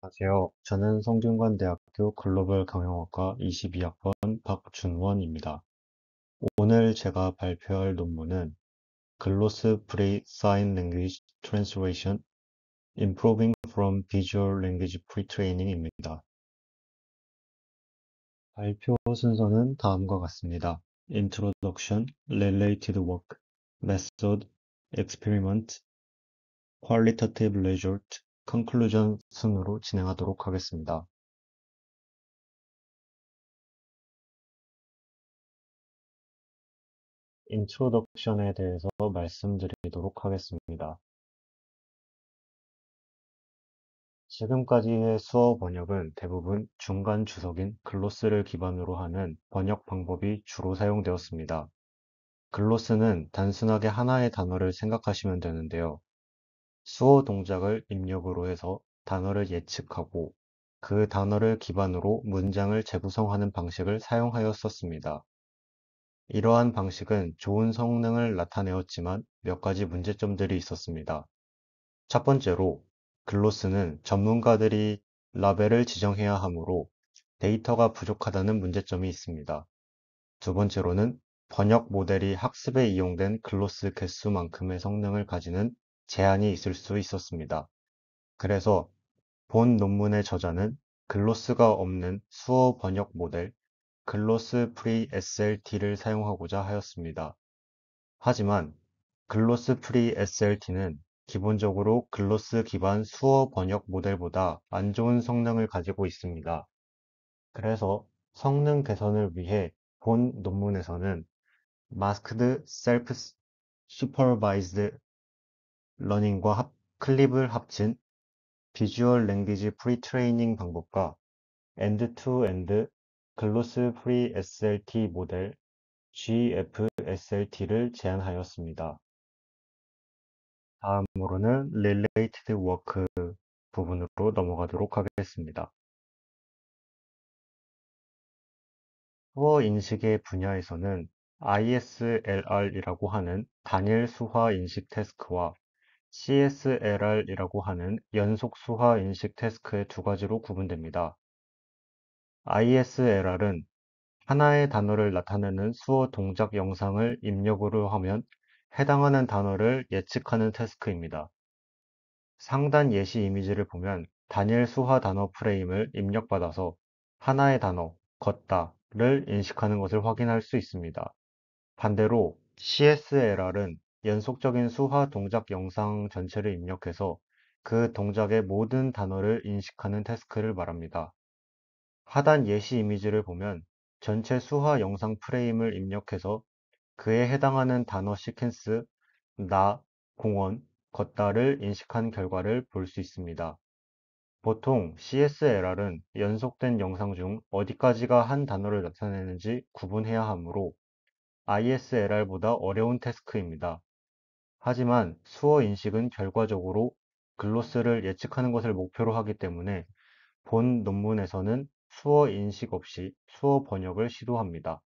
안녕하세요. 저는 성균관대학교 글로벌 경영학과 22학번 박준원입니다. 오늘 제가 발표할 논문은 글로스 프리 사인 랭귀지 트랜스레이션 Improving from Visual Language Pre-training입니다. 발표 순서는 다음과 같습니다. Introduction, Related Work, Method, Experiment, Qualitative Result, Conclusion 순으로 진행하도록 하겠습니다. 인트로덕션에 대해서 말씀드리도록 하겠습니다. 지금까지의 수어 번역은 대부분 중간 주석인 글로스를 기반으로 하는 번역 방법이 주로 사용되었습니다. 글로스는 단순하게 하나의 단어를 생각하시면 되는데요. 수어 동작을 입력으로 해서 단어를 예측하고 그 단어를 기반으로 문장을 재구성하는 방식을 사용하였었습니다. 이러한 방식은 좋은 성능을 나타내었지만 몇 가지 문제점들이 있었습니다. 첫 번째로 글로스는 전문가들이 라벨을 지정해야 하므로 데이터가 부족하다는 문제점이 있습니다. 두 번째로는 번역 모델이 학습에 이용된 글로스 개수만큼의 성능을 가지는 제한이 있을 수 있었습니다. 그래서 본 논문의 저자는 글로스가 없는 수어 번역 모델 글로스 프리 SLT를 사용하고자 하였습니다. 하지만 글로스 프리 SLT는 기본적으로 글로스 기반 수어 번역 모델보다 안 좋은 성능을 가지고 있습니다. 그래서 성능 개선을 위해 본 논문에서는 Masked Self-Supervised Learning과 클립을 합친 비주얼 랭귀지 프리트레이닝 방법과 엔드-투-엔드 글로스 프리 SLT 모델 GFSLT를 제안하였습니다. 다음으로는 Related Work 부분으로 넘어가도록 하겠습니다. 수어 인식의 분야에서는 ISLR이라고 하는 단일 수화 인식 태스크와 CSLR이라고 하는 연속 수화 인식 태스크의 두 가지로 구분됩니다. ISLR은 하나의 단어를 나타내는 수어 동작 영상을 입력으로 하면 해당하는 단어를 예측하는 태스크입니다. 상단 예시 이미지를 보면 단일 수화 단어 프레임을 입력받아서 하나의 단어, 걷다를 인식하는 것을 확인할 수 있습니다. 반대로 CSLR은 연속적인 수화 동작 영상 전체를 입력해서 그 동작의 모든 단어를 인식하는 태스크를 말합니다. 하단 예시 이미지를 보면 전체 수화 영상 프레임을 입력해서 그에 해당하는 단어 시퀀스, 나, 공원, 걷다를 인식한 결과를 볼 수 있습니다. 보통 CSLR은 연속된 영상 중 어디까지가 한 단어를 나타내는지 구분해야 하므로 ISLR보다 어려운 태스크입니다. 하지만 수어 인식은 결과적으로 글로스를 예측하는 것을 목표로 하기 때문에 본 논문에서는 수어 인식 없이 수어 번역을 시도합니다.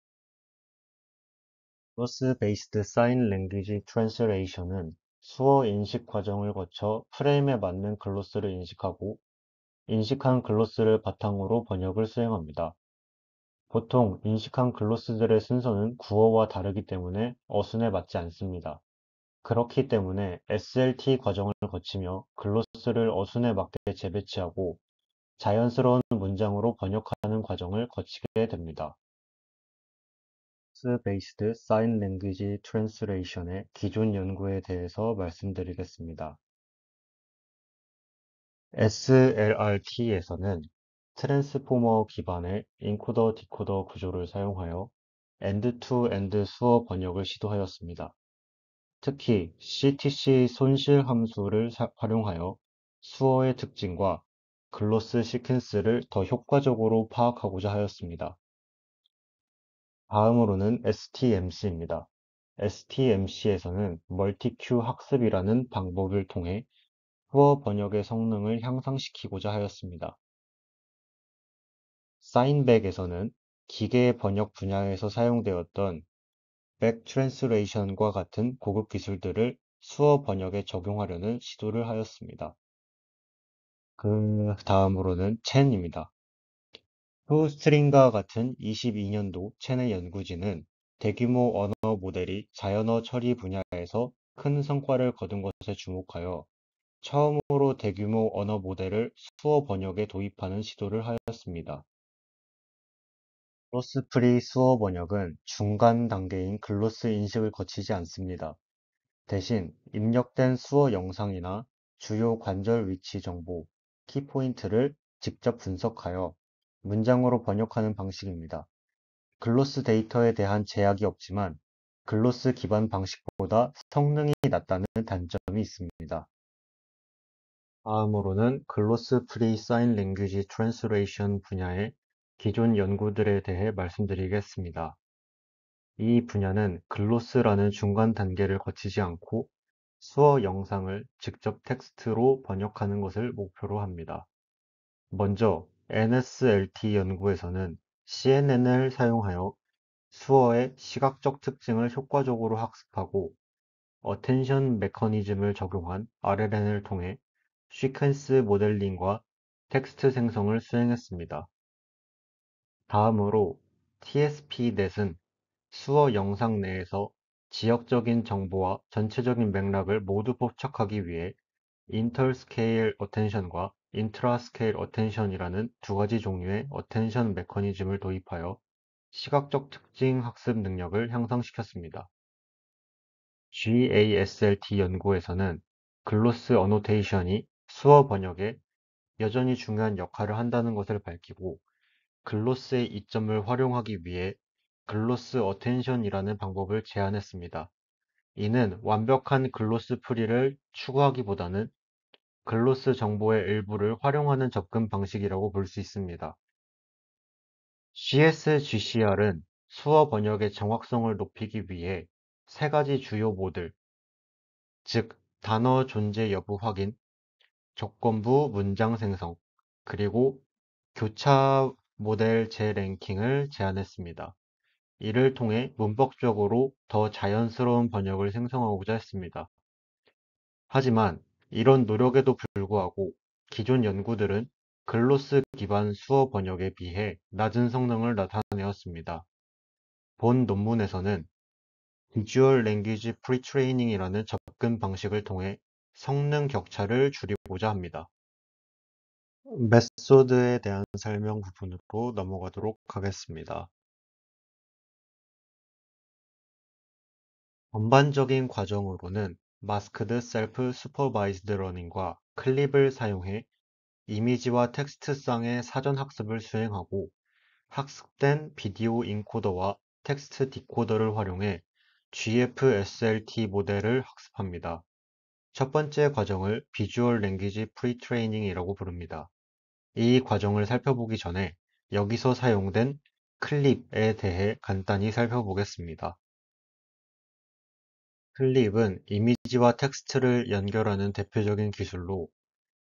Source-based sign language translation은 수어 인식 과정을 거쳐 프레임에 맞는 글로스를 인식하고 인식한 글로스를 바탕으로 번역을 수행합니다. 보통 인식한 글로스들의 순서는 구어와 다르기 때문에 어순에 맞지 않습니다. 그렇기 때문에 SLT 과정을 거치며 글로스를 어순에 맞게 재배치하고 자연스러운 문장으로 번역하는 과정을 거치게 됩니다. Source-based sign language translation의 기존 연구에 대해서 말씀드리겠습니다. SLRT에서는 트랜스포머 기반의 인코더 디코더 구조를 사용하여 엔드-투-엔드 수어 번역을 시도하였습니다. 특히 CTC 손실 함수를 활용하여 수어의 특징과 글로스 시퀀스를 더 효과적으로 파악하고자 하였습니다. 다음으로는 STMC입니다. STMC에서는 멀티큐 학습이라는 방법을 통해 수어 번역의 성능을 향상시키고자 하였습니다. 사인백에서는 기계 번역 분야에서 사용되었던 백 트랜스레이션과 같은 고급 기술들을 수어 번역에 적용하려는 시도를 하였습니다. 그 다음으로는 첸입니다. 토스트링과 같은 22년도 첸의 연구진은 대규모 언어 모델이 자연어 처리 분야에서 큰 성과를 거둔 것에 주목하여 처음으로 대규모 언어 모델을 수어 번역에 도입하는 시도를 하였습니다. 글로스 프리 수어 번역은 중간 단계인 글로스 인식을 거치지 않습니다. 대신 입력된 수어 영상이나 주요 관절 위치 정보, 키포인트를 직접 분석하여 문장으로 번역하는 방식입니다. 글로스 데이터에 대한 제약이 없지만 글로스 기반 방식보다 성능이 낮다는 단점이 있습니다. 다음으로는 글로스 프리 사인 랭귀지 트랜스레이션 분야의 기존 연구들에 대해 말씀드리겠습니다. 이 분야는 글로스라는 중간 단계를 거치지 않고 수어 영상을 직접 텍스트로 번역하는 것을 목표로 합니다. 먼저 NSLT 연구에서는 CNN을 사용하여 수어의 시각적 특징을 효과적으로 학습하고 어텐션 메커니즘을 적용한 RLN을 통해 시퀀스 모델링과 텍스트 생성을 수행했습니다. 다음으로 TSP-NET은 수어 영상 내에서 지역적인 정보와 전체적인 맥락을 모두 포착하기 위해 인터스케일 어텐션과 인트라스케일 어텐션이라는 두 가지 종류의 어텐션 메커니즘을 도입하여 시각적 특징 학습 능력을 향상시켰습니다. GASLT 연구에서는 글로스 어노테이션이 수어 번역에 여전히 중요한 역할을 한다는 것을 밝히고 글로스의 이점을 활용하기 위해 글로스 어텐션이라는 방법을 제안했습니다. 이는 완벽한 글로스 프리를 추구하기보다는 글로스 정보의 일부를 활용하는 접근 방식이라고 볼 수 있습니다. CSGCR은 수어 번역의 정확성을 높이기 위해 세 가지 주요 모델, 즉 단어 존재 여부 확인, 조건부 문장 생성, 그리고 교차 모델 재랭킹을 제안했습니다. 이를 통해 문법적으로 더 자연스러운 번역을 생성하고자 했습니다. 하지만 이런 노력에도 불구하고 기존 연구들은 글로스 기반 수어 번역에 비해 낮은 성능을 나타내었습니다. 본 논문에서는 비주얼 랭귀지 프리트레이닝이라는 접근 방식을 통해 성능 격차를 줄이고자 합니다. 메소드에 대한 설명 부분으로 넘어가도록 하겠습니다. 전반적인 과정으로는 마스크드 셀프 슈퍼바이즈드 러닝과 클립을 사용해 이미지와 텍스트상의 사전 학습을 수행하고 학습된 비디오 인코더와 텍스트 디코더를 활용해 GFSLT 모델을 학습합니다. 첫 번째 과정을 비주얼 랭귀지 프리트레이닝이라고 부릅니다. 이 과정을 살펴보기 전에 여기서 사용된 클립에 대해 간단히 살펴보겠습니다. 클립은 이미지와 텍스트를 연결하는 대표적인 기술로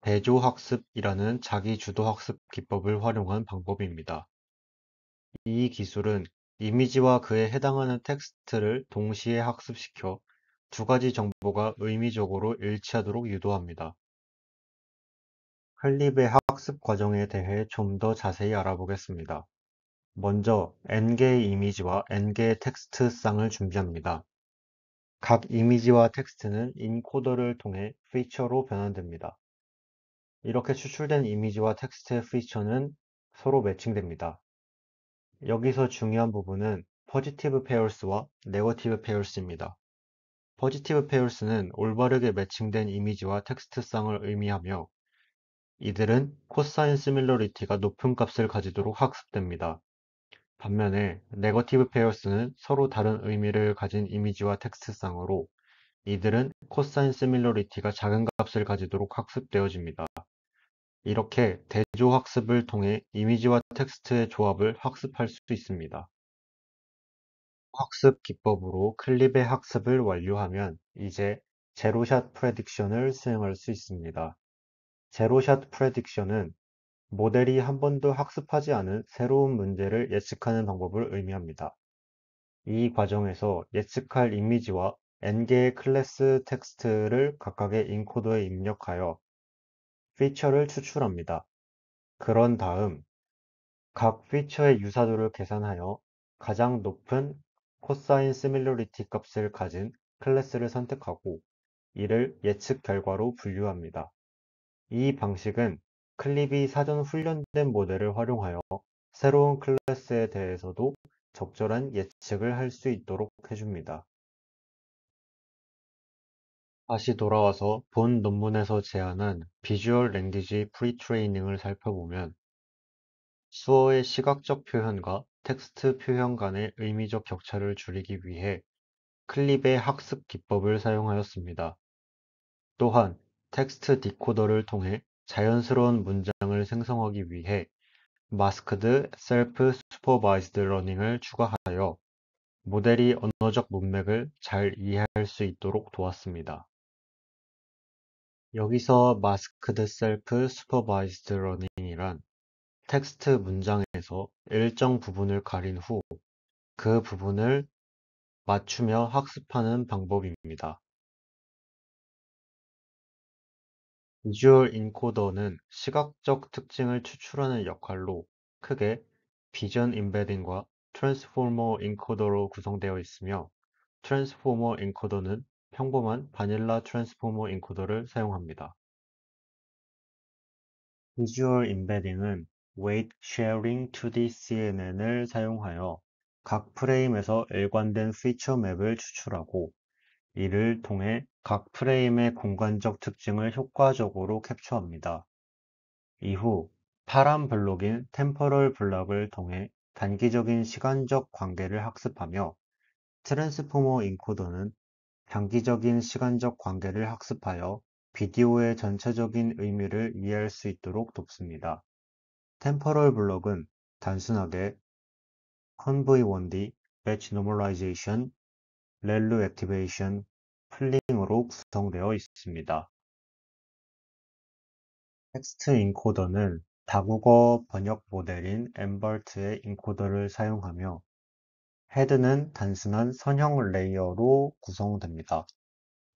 대조학습이라는 자기주도학습 기법을 활용한 방법입니다. 이 기술은 이미지와 그에 해당하는 텍스트를 동시에 학습시켜 두 가지 정보가 의미적으로 일치하도록 유도합니다. 클립의 학습 과정에 대해 좀 더 자세히 알아보겠습니다. 먼저 N개의 이미지와 N개의 텍스트 쌍을 준비합니다. 각 이미지와 텍스트는 인코더를 통해 피처로 변환됩니다. 이렇게 추출된 이미지와 텍스트의 피처는 서로 매칭됩니다. 여기서 중요한 부분은 포지티브 페어스와 네거티브 페어스입니다. 포지티브 페어스는 올바르게 매칭된 이미지와 텍스트 쌍을 의미하며 이들은 코사인 시밀러리티가 높은 값을 가지도록 학습됩니다. 반면에 네거티브 페어스는 서로 다른 의미를 가진 이미지와 텍스트 쌍으로 이들은 코사인 시밀러리티가 작은 값을 가지도록 학습되어집니다. 이렇게 대조학습을 통해 이미지와 텍스트의 조합을 학습할 수 있습니다. 학습 기법으로 클립의 학습을 완료하면 이제 제로샷 프레딕션을 수행할 수 있습니다. 제로샷 프레딕션은 모델이 한 번도 학습하지 않은 새로운 문제를 예측하는 방법을 의미합니다. 이 과정에서 예측할 이미지와 n개의 클래스 텍스트를 각각의 인코더에 입력하여 피처를 추출합니다. 그런 다음 각 피처의 유사도를 계산하여 가장 높은 코사인 시밀러리티 값을 가진 클래스를 선택하고 이를 예측 결과로 분류합니다. 이 방식은 클립이 사전 훈련된 모델을 활용하여 새로운 클래스에 대해서도 적절한 예측을 할 수 있도록 해줍니다. 다시 돌아와서 본 논문에서 제안한 비주얼 랭귀지 프리트레이닝을 살펴보면 수어의 시각적 표현과 텍스트 표현 간의 의미적 격차를 줄이기 위해 클립의 학습 기법을 사용하였습니다. 또한 텍스트 디코더를 통해 자연스러운 문장을 생성하기 위해 마스크드 셀프 슈퍼바이즈드 러닝을 추가하여 모델이 언어적 문맥을 잘 이해할 수 있도록 도왔습니다. 여기서 마스크드 셀프 슈퍼바이즈드 러닝이란 텍스트 문장에서 일정 부분을 가린 후 그 부분을 맞추며 학습하는 방법입니다. 비주얼 인코더는 시각적 특징을 추출하는 역할로 크게 비전 임베딩과 트랜스포머 인코더로 구성되어 있으며 트랜스포머 인코더는 평범한 바닐라 트랜스포머 인코더를 사용합니다. 비주얼 임베딩은 웨이트 쉐어링 2D CNN을 사용하여 각 프레임에서 일관된 피처 맵을 추출하고 이를 통해 각 프레임의 공간적 특징을 효과적으로 캡처합니다. 이후 파란 블록인 템포럴 블럭을 통해 단기적인 시간적 관계를 학습하며 트랜스포머 인코더는 장기적인 시간적 관계를 학습하여 비디오의 전체적인 의미를 이해할 수 있도록 돕습니다. 템포럴 블럭은 단순하게 conv1d, batch normalization, 렐루 액티베이션, 플링으로 구성되어 있습니다. 텍스트 인코더는 다국어 번역 모델인 엠버트의 인코더를 사용하며 헤드는 단순한 선형 레이어로 구성됩니다.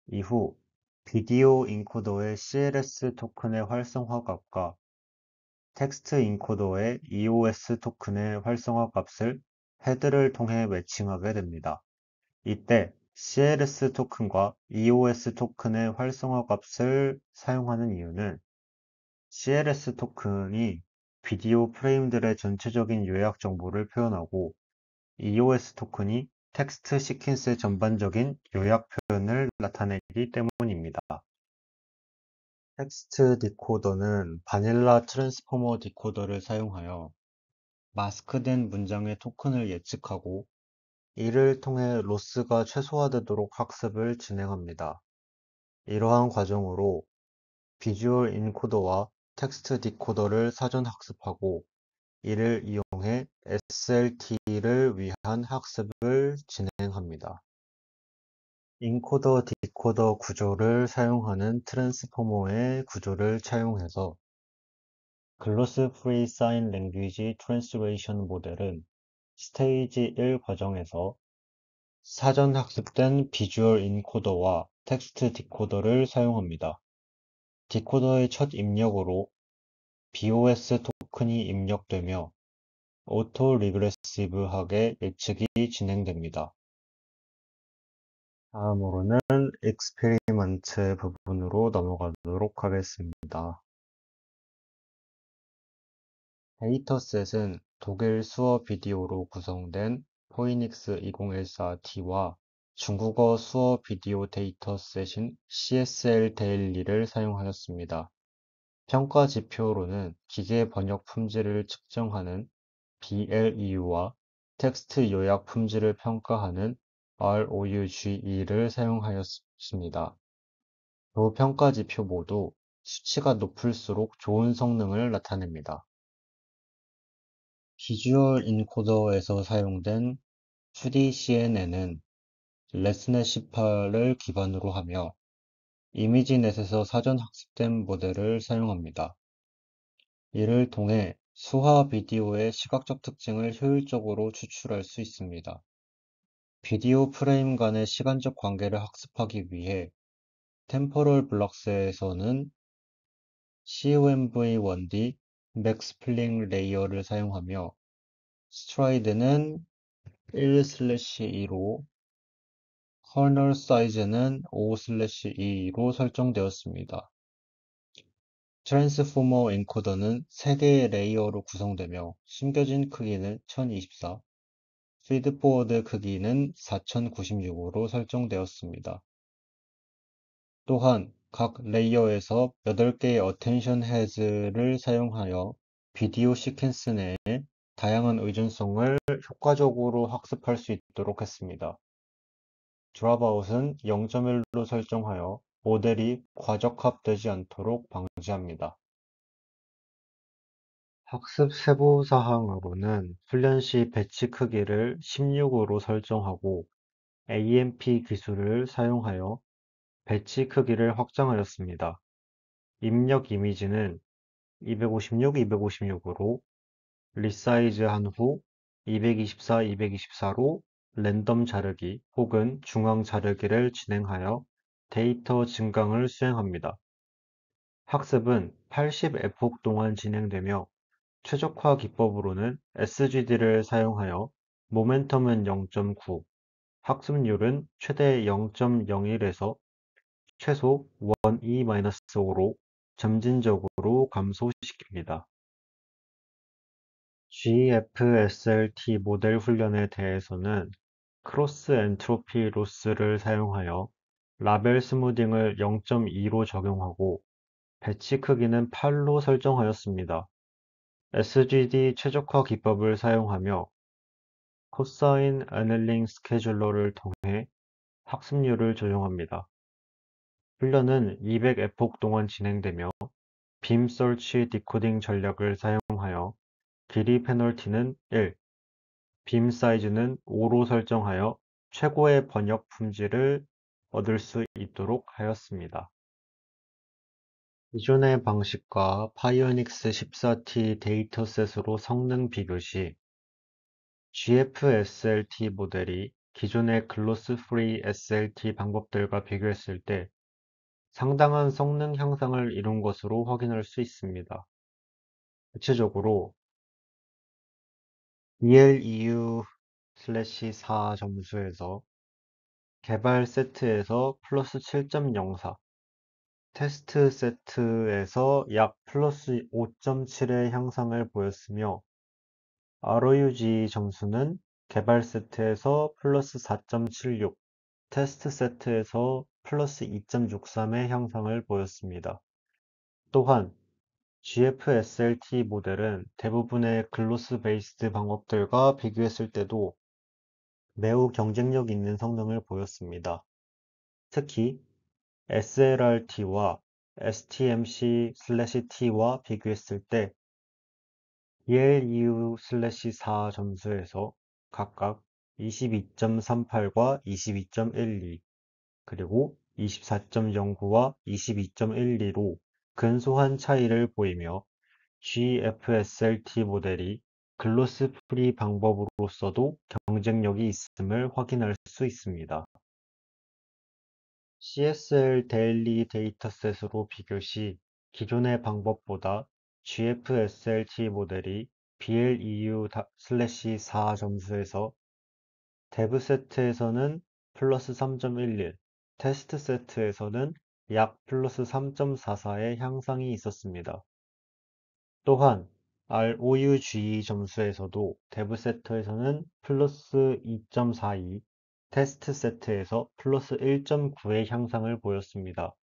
이후 비디오 인코더의 CLS 토큰의 활성화 값과 텍스트 인코더의 EOS 토큰의 활성화 값을 헤드를 통해 매칭하게 됩니다. 이때 CLS 토큰과 EOS 토큰의 활성화 값을 사용하는 이유는 CLS 토큰이 비디오 프레임들의 전체적인 요약 정보를 표현하고 EOS 토큰이 텍스트 시퀀스의 전반적인 요약 표현을 나타내기 때문입니다. 텍스트 디코더는 바닐라 트랜스포머 디코더를 사용하여 마스크된 문장의 토큰을 예측하고 이를 통해 로스가 최소화되도록 학습을 진행합니다. 이러한 과정으로 비주얼 인코더와 텍스트 디코더를 사전 학습하고 이를 이용해 SLT를 위한 학습을 진행합니다. 인코더 디코더 구조를 사용하는 트랜스포머의 구조를 차용해서 글로스 프리 사인 랭귀지 트랜스레이션 모델은 스테이지 1 과정에서 사전 학습된 비주얼 인코더와 텍스트 디코더를 사용합니다. 디코더의 첫 입력으로 BOS 토큰이 입력되며 오토 리그레시브하게 예측이 진행됩니다. 다음으로는 익스페리먼트 부분으로 넘어가도록 하겠습니다. 데이터셋은 독일 수어 비디오로 구성된 포이닉스 2014T와 중국어 수어 비디오 데이터셋인 CSL 데일리를 사용하였습니다. 평가 지표로는 기계 번역 품질을 측정하는 BLEU와 텍스트 요약 품질을 평가하는 ROUGE를 사용하였습니다. 두 평가 지표 모두 수치가 높을수록 좋은 성능을 나타냅니다. 비주얼 인코더에서 사용된 2D CNN은 레스넷 18을 기반으로 하며 이미지넷에서 사전 학습된 모델을 사용합니다. 이를 통해 수화 비디오의 시각적 특징을 효율적으로 추출할 수 있습니다. 비디오 프레임 간의 시간적 관계를 학습하기 위해 템포럴 블럭스에서는 COMV1D 맥스플링 레이어를 사용하며 스트라이드는 1/2로 커널 사이즈는 5/2로 설정되었습니다. 트랜스포머 엔코더는 3개의 레이어로 구성되며 숨겨진 크기는 1024, 피드포워드 크기는 4096으로 설정되었습니다. 또한 각 레이어에서 8개의 어텐션 헤즈를 사용하여 비디오 시퀀스 내에 다양한 의존성을 효과적으로 학습할 수 있도록 했습니다. 드랍아웃은 0.1로 설정하여 모델이 과적합되지 않도록 방지합니다. 학습 세부 사항으로는 훈련 시 배치 크기를 16으로 설정하고 AMP 기술을 사용하여 배치 크기를 확장하였습니다. 입력 이미지는 256, 256으로 리사이즈한 후 224, 224로 랜덤 자르기 혹은 중앙 자르기를 진행하여 데이터 증강을 수행합니다. 학습은 80에폭 동안 진행되며 최적화 기법으로는 SGD를 사용하여 모멘텀은 0.9, 학습률은 최대 0.01에서 최소 1E-5로 점진적으로 감소시킵니다. GFSRT 모델 훈련에 대해서는 크로스 엔트로피 로스를 사용하여 라벨 스무딩을 0.2로 적용하고 배치 크기는 8로 설정하였습니다. SGD 최적화 기법을 사용하며 코사인 애널링 스케줄러를 통해 학습률을 조정합니다. 훈련은 200에폭 동안 진행되며 빔 서치 디코딩 전략을 사용하여 길이 페널티는 1, 빔 사이즈는 5로 설정하여 최고의 번역 품질을 얻을 수 있도록 하였습니다. 기존의 방식과 파이오닉스 14T 데이터셋으로 성능 비교 시 GFSLT 모델이 기존의 글로스 프리 SLT 방법들과 비교했을 때 상당한 성능 향상을 이룬 것으로 확인할 수 있습니다. 구체적으로 ELEU/4 점수에서 개발 세트에서 플러스 7.04, 테스트 세트에서 약 플러스 5.7의 향상을 보였으며 ROUG 점수는 개발 세트에서 플러스 4.76, 테스트 세트에서 플러스 2.63의 향상을 보였습니다. 또한 GFSLT 모델은 대부분의 글로스 베이스드 방법들과 비교했을 때도 매우 경쟁력 있는 성능을 보였습니다. 특히 SLRT와 STMC/T와 비교했을 때 ELEU/4 점수에서 각각 22.38과 22.12, 그리고 24.09와 22.12로 근소한 차이를 보이며 GFSLT 모델이 글로스 프리 방법으로서도 경쟁력이 있음을 확인할 수 있습니다. CSL 데일리 데이터셋으로 비교 시 기존의 방법보다 GFSLT 모델이 BLEU/4 점수에서 데브 세트에서는 플러스 3.11, 테스트 세트에서는 약 플러스 3.44의 향상이 있었습니다. 또한 ROUGE 점수에서도 데브 세트에서는 플러스 2.42, 테스트 세트에서 플러스 1.9의 향상을 보였습니다.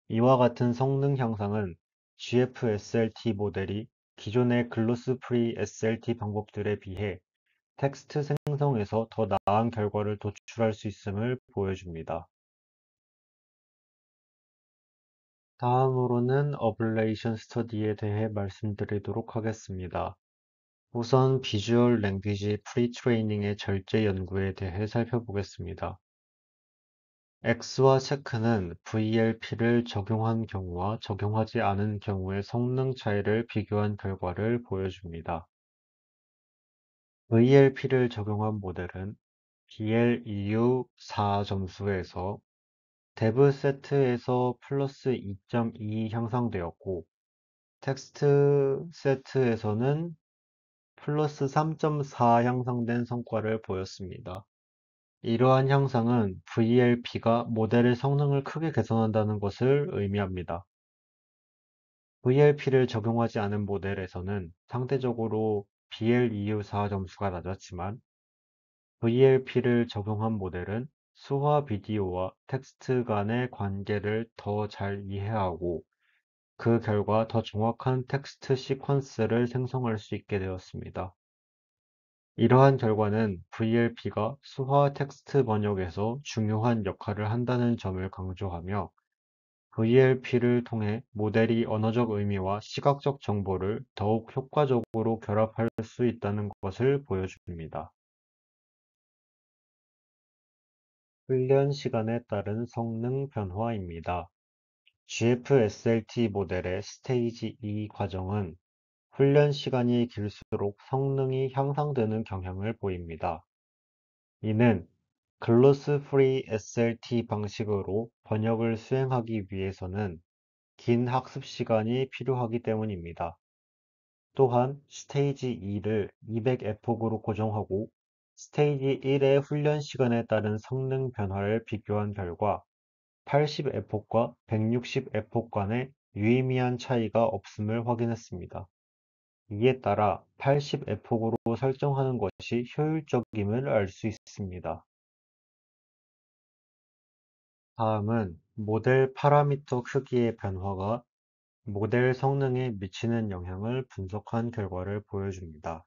이와 같은 성능 향상은 GFSLT 모델이 기존의 글로스 프리 SLT 방법들에 비해 텍스트 생성에서 더 나은 결과를 도출할 수 있음을 보여줍니다. 다음으로는 어블레이션 스터디에 대해 말씀드리도록 하겠습니다. 우선 비주얼 랭귀지 프리트레이닝의 절제 연구에 대해 살펴보겠습니다. X와 체크는 VLP를 적용한 경우와 적용하지 않은 경우의 성능 차이를 비교한 결과를 보여줍니다. VLP를 적용한 모델은 BLEU4 점수에서 데브 세트에서 플러스 2.2 향상되었고, 텍스트 세트에서는 플러스 3.4 향상된 성과를 보였습니다. 이러한 향상은 VLP가 모델의 성능을 크게 개선한다는 것을 의미합니다. VLP를 적용하지 않은 모델에서는 상대적으로 BLEU4 점수가 낮았지만 VLP를 적용한 모델은 수화 비디오와 텍스트 간의 관계를 더 잘 이해하고 그 결과 더 정확한 텍스트 시퀀스를 생성할 수 있게 되었습니다. 이러한 결과는 VLP가 수화 텍스트 번역에서 중요한 역할을 한다는 점을 강조하며 VLP를 통해 모델이 언어적 의미와 시각적 정보를 더욱 효과적으로 결합할 수 있다는 것을 보여줍니다. 훈련 시간에 따른 성능 변화입니다. GFSLT 모델의 스테이지 2 과정은 훈련 시간이 길수록 성능이 향상되는 경향을 보입니다. 이는 글로스 프리 SLT 방식으로 번역을 수행하기 위해서는 긴 학습 시간이 필요하기 때문입니다. 또한 스테이지 2를 200에폭으로 고정하고 스테이지 1의 훈련 시간에 따른 성능 변화를 비교한 결과 80에폭과 160에폭 간의 유의미한 차이가 없음을 확인했습니다. 이에 따라 80에폭으로 설정하는 것이 효율적임을 알 수 있습니다. 다음은 모델 파라미터 크기의 변화가 모델 성능에 미치는 영향을 분석한 결과를 보여줍니다.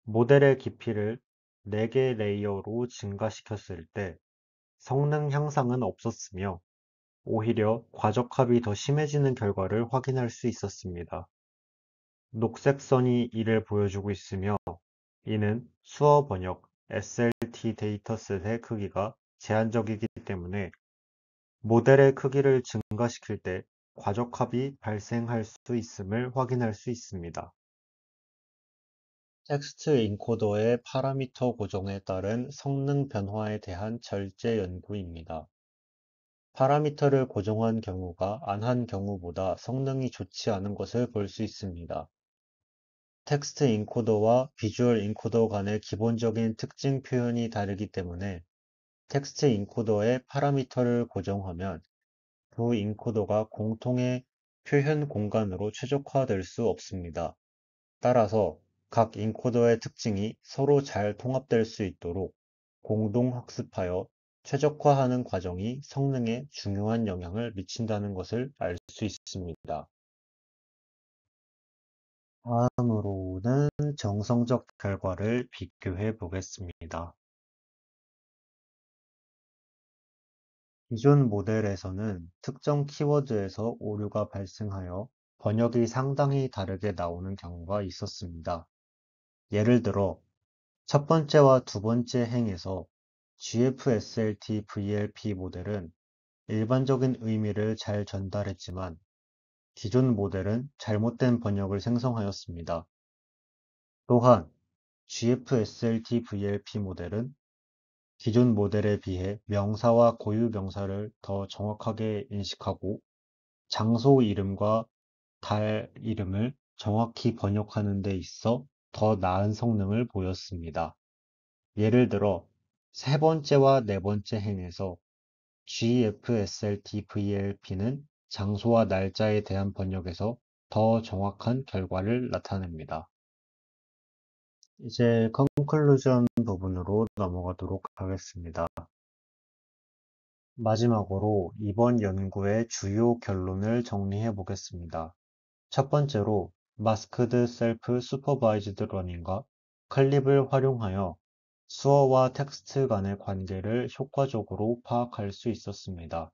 모델의 깊이를 4개 레이어로 증가시켰을 때 성능 향상은 없었으며 오히려 과적합이 더 심해지는 결과를 확인할 수 있었습니다. 녹색 선이 이를 보여주고 있으며 이는 수어 번역 SLT 데이터셋의 크기가 제한적이기 때문에 모델의 크기를 증가시킬 때 과적합이 발생할 수 있음을 확인할 수 있습니다. 텍스트 인코더의 파라미터 고정에 따른 성능 변화에 대한 절제 연구입니다. 파라미터를 고정한 경우가 안 한 경우보다 성능이 좋지 않은 것을 볼 수 있습니다. 텍스트 인코더와 비주얼 인코더 간의 기본적인 특징 표현이 다르기 때문에 텍스트 인코더의 파라미터를 고정하면 두 인코더가 공통의 표현 공간으로 최적화될 수 없습니다. 따라서 각 인코더의 특징이 서로 잘 통합될 수 있도록 공동 학습하여 최적화하는 과정이 성능에 중요한 영향을 미친다는 것을 알 수 있습니다. 다음으로는 정성적 결과를 비교해 보겠습니다. 기존 모델에서는 특정 키워드에서 오류가 발생하여 번역이 상당히 다르게 나오는 경우가 있었습니다. 예를 들어 첫 번째와 두 번째 행에서 GFSLT VLP 모델은 일반적인 의미를 잘 전달했지만 기존 모델은 잘못된 번역을 생성하였습니다. 또한 GFSLT VLP 모델은 기존 모델에 비해 명사와 고유 명사를 더 정확하게 인식하고 장소 이름과 달 이름을 정확히 번역하는 데 있어 더 나은 성능을 보였습니다. 예를 들어 세 번째와 네 번째 행에서 GFSLT-VLP는 장소와 날짜에 대한 번역에서 더 정확한 결과를 나타냅니다. 이제 컨클루전 부분으로 넘어가도록 하겠습니다. 마지막으로 이번 연구의 주요 결론을 정리해 보겠습니다. 첫 번째로 마스크드 셀프 슈퍼바이즈드 러닝과 클립을 활용하여 수어와 텍스트 간의 관계를 효과적으로 파악할 수 있었습니다.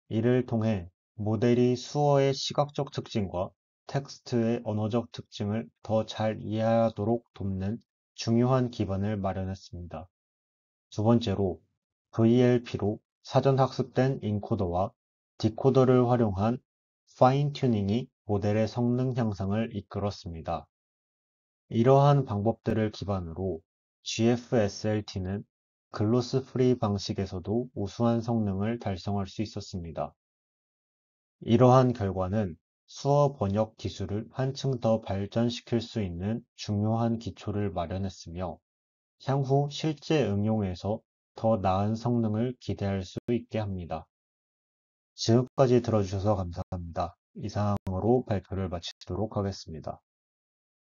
이를 통해 모델이 수어의 시각적 특징과 텍스트의 언어적 특징을 더 잘 이해하도록 돕는 중요한 기반을 마련했습니다. 두 번째로 VLP로 사전 학습된 인코더와 디코더를 활용한 파인 튜닝이 모델의 성능 향상을 이끌었습니다. 이러한 방법들을 기반으로 GFSLT는 글로스 프리 방식에서도 우수한 성능을 달성할 수 있었습니다. 이러한 결과는 수어 번역 기술을 한층 더 발전시킬 수 있는 중요한 기초를 마련했으며, 향후 실제 응용에서 더 나은 성능을 기대할 수 있게 합니다. 지금까지 들어주셔서 감사합니다. 이상으로 발표를 마치도록 하겠습니다.